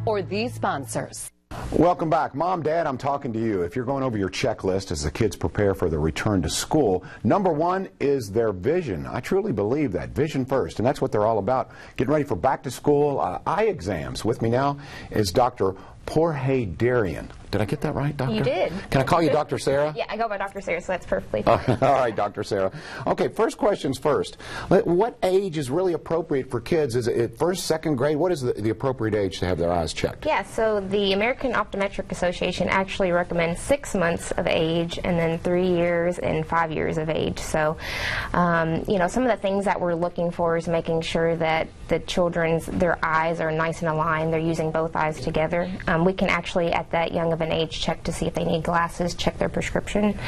or these sponsors. Welcome back. Mom, Dad, I'm talking to you. If you're going over your checklist as the kids prepare for the return to school, number one is their vision. I truly believe that. Vision first, and that's what they're all about. Getting ready for back to school eye exams. With me now is Dr. Pourheydarian. Did I get that right, Doctor? You did. Can I call you Dr. Sarah? Yeah, I go by Dr. Sarah, so that's perfectly fine. All right, Dr. Sarah. Okay, first questions first. What age is really appropriate for kids? Is it first, second grade? What is the appropriate age to have their eyes checked? Yeah, so the American Optometric Association actually recommends 6 months of age and then 3 years and 5 years of age. So, you know, some of the things that we're looking for is making sure that the their eyes are nice and aligned. They're using both eyes together. We can actually, at that young of an age, check to see if they need glasses, check their prescription,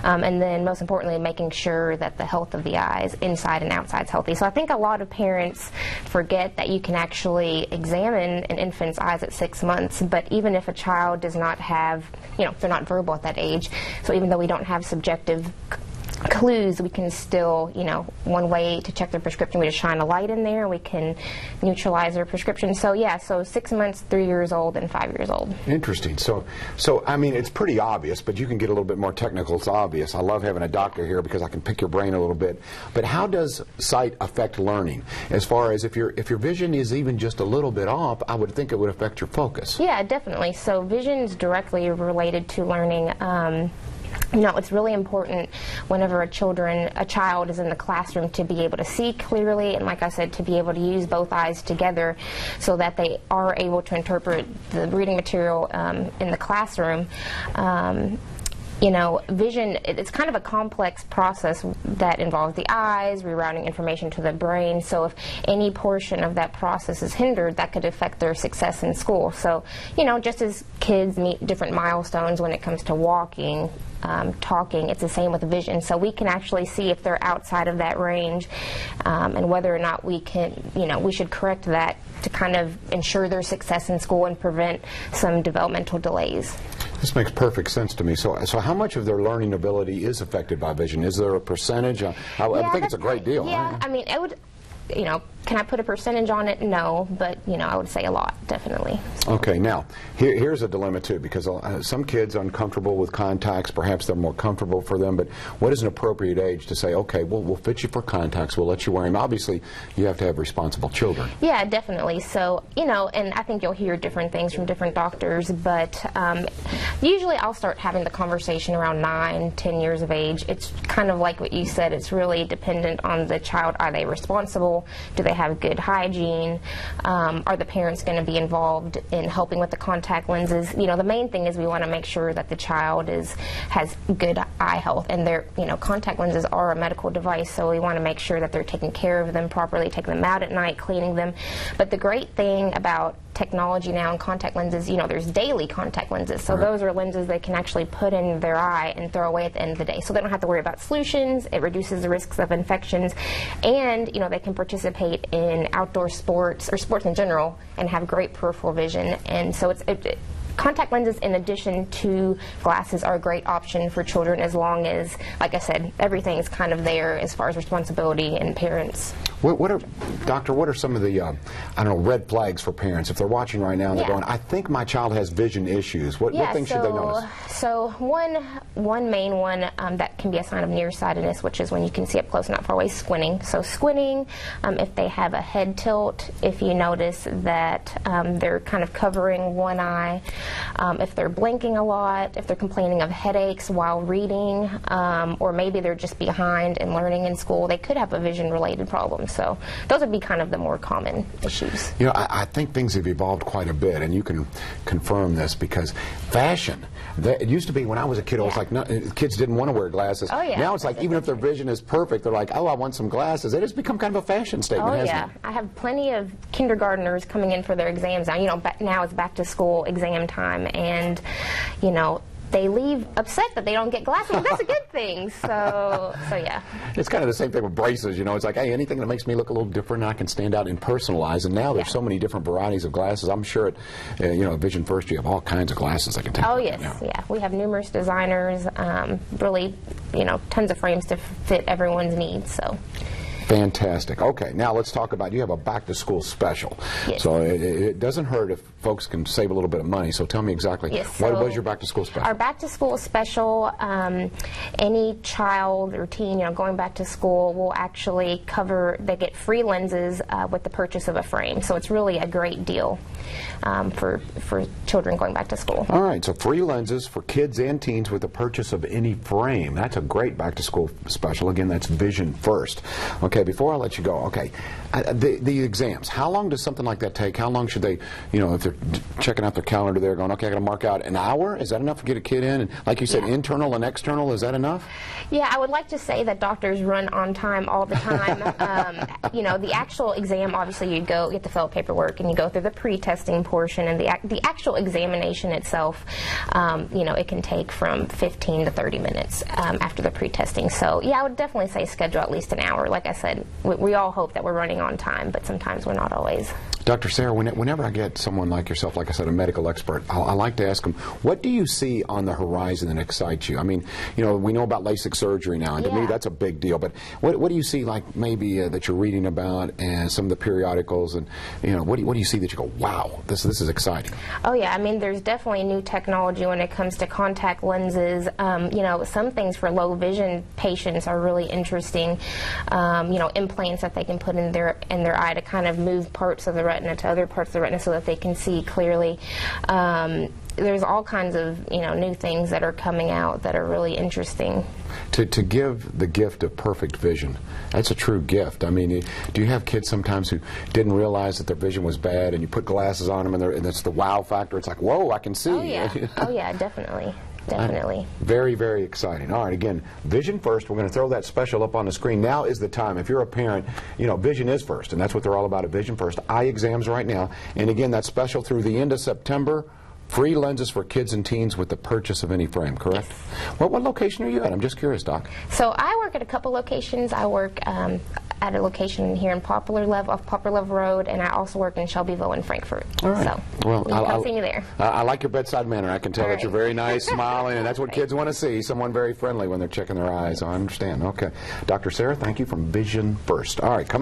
and then most importantly, making sure that the health of the eyes, inside and outside, is healthy. So I think a lot of parents forget that you can actually examine an infant's eyes at 6 months, but even if a child does not have, you know, they're not verbal at that age, so even though we don't have subjective clues, we can still, you know, one way to check their prescription, we just shine a light in there, we can neutralize their prescription. So yeah, so 6 months, 3 years old, and 5 years old. Interesting. So I mean, it's pretty obvious, but you can get a little bit more technical. It's obvious. I love having a doctor here because I can pick your brain a little bit. But how does sight affect learning? As far as if your vision is even just a little bit off, I would think it would affect your focus. Yeah, definitely. So vision is directly related to learning. You know, it's really important whenever a child is in the classroom to be able to see clearly, and like I said, to be able to use both eyes together so that they are able to interpret the reading material in the classroom. You know, vision, it's kind of a complex process that involves the eyes, rerouting information to the brain. So if any portion of that process is hindered, that could affect their success in school. So, you know, just as kids meet different milestones when it comes to walking, talking, it's the same with vision. So we can actually see if they're outside of that range and whether or not we can, you know, we should correct that to kind of ensure their success in school and prevent some developmental delays. This makes perfect sense to me. So how much of their learning ability is affected by vision? Is there a percentage? I think it's a great deal. Yeah, right? I mean, it would, you know, can I put a percentage on it? No, but, you know, I would say a lot, definitely. So. Okay, now, here's a dilemma, too, because some kids are uncomfortable with contacts. Perhaps they're more comfortable for them, but what is an appropriate age to say, okay, we'll fit you for contacts, we'll let you wear them? Obviously, you have to have responsible children. Yeah, definitely. So, you know, and I think you'll hear different things from different doctors, but usually I'll start having the conversation around 9, 10 years of age. It's kind of like what you said. It's really dependent on the child. Are they responsible? Do they have good hygiene? Are the parents going to be involved in helping with the contact lenses? You know, the main thing is we want to make sure that the child has good eye health, and you know, contact lenses are a medical device, so we want to make sure that they're taking care of them properly, taking them out at night, cleaning them. But the great thing about technology now in contact lenses, you know, there's daily contact lenses. So those are lenses they can actually put in their eye and throw away at the end of the day. So they don't have to worry about solutions. It reduces the risks of infections. And, you know, they can participate in outdoor sports or sports in general and have great peripheral vision. And so contact lenses, in addition to glasses, are a great option for children as long as, like I said, everything is kind of there as far as responsibility and parents. Doctor, what are some of the, I don't know, red flags for parents if they're watching right now and they're going, I think my child has vision issues. What things should they notice? So one main one that can be a sign of nearsightedness, which is when you can see up close and not far away, squinting. So squinting, if they have a head tilt, if you notice that they're kind of covering one eye, if they're blinking a lot, if they're complaining of headaches while reading, or maybe they're just behind in learning in school, they could have a vision-related problem. So those would be kind of the more common issues. You know, I think things have evolved quite a bit, and you can confirm this because fashion, it used to be when I was a kid, it was like, no, kids didn't want to wear glasses. Oh, yeah. Now it's like even if their vision is perfect, they're like, oh, I want some glasses. It has become kind of a fashion statement, hasn't it? I have plenty of kindergartners coming in for their exams now. You know, now it's back to school exam time, and, you know, they leave upset that they don't get glasses. Well, that's a good thing. So yeah. It's kind of the same thing with braces. You know, it's like, hey, anything that makes me look a little different, I can stand out and personalize. And now there's so many different varieties of glasses. I'm sure you know, Vision First, you have all kinds of glasses that can take. Oh yes, yeah. We have numerous designers. Really, you know, tons of frames to fit everyone's needs. So. Fantastic. Okay, now let's talk about, you have a back-to-school special. Yes. So it doesn't hurt if folks can save a little bit of money. So tell me exactly, Yes, what so was your back-to-school special? Our back-to-school special, any child or teen, going back to school will actually cover, they get free lenses with the purchase of a frame. So it's really a great deal for children going back to school. All right, so free lenses for kids and teens with the purchase of any frame. That's a great back-to-school special. Again, that's Vision First. Okay, before I let you go, okay, the exams, how long does something like that take? How long should they, if they're checking out their calendar, they're going, okay, I got to mark out an hour? Is that enough to get a kid in? And like you said, internal and external, is that enough? Yeah, I would like to say that doctors run on time all the time. The actual exam, obviously you get to fill out paperwork and you go through the pre-testing portion, and the actual examination itself, it can take from 15 to 30 minutes after the pre-testing. So yeah, I would definitely say schedule at least an hour. Like I said, we all hope that we're running on time, but sometimes we're not always. Dr. Sarah, whenever I get someone like yourself, like I said, a medical expert, I like to ask them, what do you see on the horizon that excites you? I mean, we know about LASIK surgery now, and to me that's a big deal, but what do you see, like maybe that you're reading about and some of the periodicals, and what do you see that you go, wow, this is exciting? Oh yeah, I mean, there's definitely new technology when it comes to contact lenses. Some things for low vision patients are really interesting. Implants that they can put in their eye to kind of move parts of the retina to other parts of the retina so that they can see clearly. There's all kinds of new things that are coming out that are really interesting. To give the gift of perfect vision, that's a true gift. I mean, do you have kids sometimes who didn't realize that their vision was bad, and you put glasses on them, and it's the wow factor? It's like, whoa, I can see. Oh yeah, oh yeah, definitely. Definitely. Very, very exciting. All right, again, Vision First. We're going to throw that special up on the screen. Now is the time. If you're a parent, vision is first, and that's what they're all about at Vision First. Eye exams right now. And again, that's special through the end of September. Free lenses for kids and teens with the purchase of any frame, correct? Yes. What location are you at? I'm just curious, Doc. So I work at a couple locations. I work at a location here in Poplar Love Road, and I also work in Shelbyville and Frankfurt. All right. So well, I'll see you there. I like your bedside manner. I can tell that you're very nice, smiling, and that's what kids want to see, someone very friendly when they're checking their eyes. I understand. Okay. Dr. Sarah, thank you from Vision First. All right. Come